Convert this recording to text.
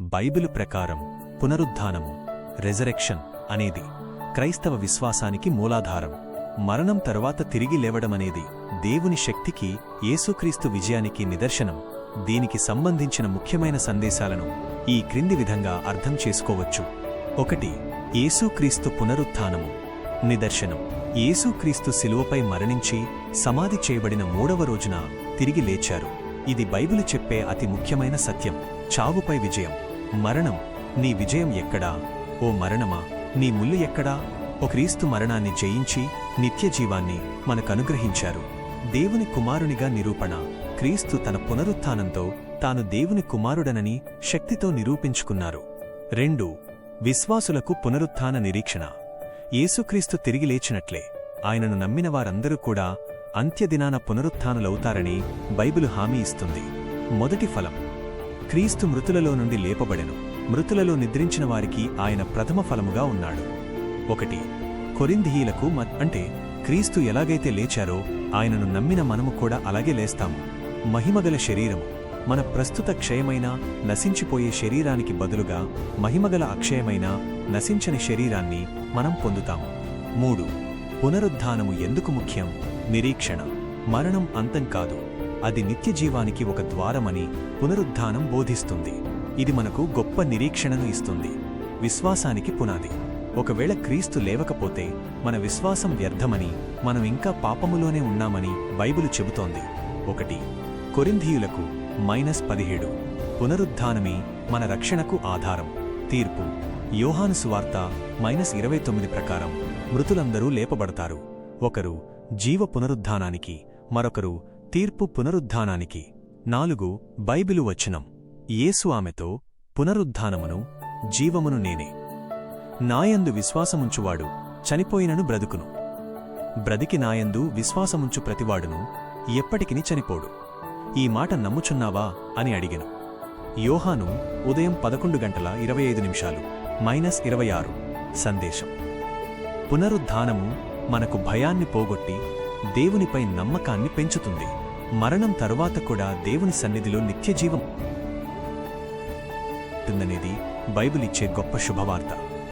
Bible ప్రకారం పునరుద్ధానము resurrection అనేది క్రైస్తవ విశ్వాసానికి మూలాధారం. మరణం తరువాత తిరిగి లేవడమనేది దేవుని శక్తికి, యేసుక్రీస్తు విజయానికి నిదర్శనం. దీనికి సంబంధించిన ముఖ్యమైన సందేశాలను ఈ క్రింది విధంగా అర్థం చేసుకోవచ్చు. 1. యేసుక్రీస్తు పునరుత్థానము నిదర్శనం. యేసుక్రీస్తు శిలువపై మరణించి సమాధి చేయబడిన 3వ రోజున తిరిగి లేచారు. ఇది బైబిలు చెప్పే అతి ముఖ్యమైన సత్యం. చావుపై విజయం. మరణం, నీ విజయం ఎక్కడా? ఓ మరణమా, నీ ముల్లు ఎక్కడా? ఓ క్రీస్తు మరణాన్ని జయించి నిత్యజీవాన్ని మనకనుగ్రహించారు. దేవుని కుమారునిగా నిరూపణ. క్రీస్తు తన పునరుత్థానంతో తాను దేవుని కుమారుడనని శక్తితో నిరూపించుకున్నారు. 2. విశ్వాసులకు పునరుత్థాన నిరీక్షణ. యేసుక్రీస్తు తిరిగి లేచినట్లే ఆయనను నమ్మిన వారందరూ కూడా అంత్యదినాన పునరుత్థానులవుతారని బైబిలు హామీ ఇస్తుంది. మొదటి ఫలం, క్రీస్తు మృతులలో నుండి లేపబడెను. మృతులలో నిద్రించిన వారికి ఆయన ప్రథమ ఫలముగా ఉన్నాడు. 1 కొరింథీయులకు అంటే క్రీస్తు ఎలాగైతే లేచారో ఆయనను నమ్మిన మనము కూడా అలాగే లేస్తాము. మహిమగల శరీరము. మన ప్రస్తుత క్షయమైన నశించిపోయే శరీరానికి బదులుగా మహిమగల అక్షయమైన నశించని శరీరాన్ని మనం పొందుతాము. 3 పునరుద్ధానము ఎందుకు ముఖ్యం? నిరీక్షణ. మరణం అంతం కాదు, అది నిత్యజీవానికి ఒక ద్వారమని పునరుద్ధానం బోధిస్తుంది. ఇది మనకు గొప్ప నిరీక్షణను ఇస్తుంది. విశ్వాసానికి పునాది. ఒకవేళ క్రీస్తు లేవకపోతే మన విశ్వాసం వ్యర్థమని, మనం ఇంకా పాపములోనే ఉన్నామని బైబిలు చెబుతోంది. 1 కొరింథీయులకు -17 పునరుద్ధానమే మన రక్షణకు ఆధారం. తీర్పు. యోహాను సువార్త -29 ప్రకారం మృతులందరూ లేపబడతారు. ఒకరు జీవ పునరుద్ధానానికి, మరొకరు తీర్పు పునరుద్ధానానికి. 4 బైబిలు వచనం. యేసు ఆమెతో, పునరుద్ధానమును జీవమును నేనే. నాయందు విశ్వాసముంచువాడు చనిపోయినను బ్రతుకును. బ్రతికి నాయందు విశ్వాసముంచు ప్రతివాడును ఎప్పటికిని చనిపోడు. ఈ మాట నమ్ముచున్నావా అని అడిగెను. యోహాను ఉదయం 11:25 -26 సందేశం. పునరుద్ధానము మనకు భయాన్ని పోగొట్టి దేవునిపై నమ్మకాన్ని పెంచుతుంది. మరణం తరువాత కూడా దేవుని సన్నిధిలో నిత్యజీవం ఉంటుందనేది బైబిలిచ్చే గొప్ప శుభవార్త.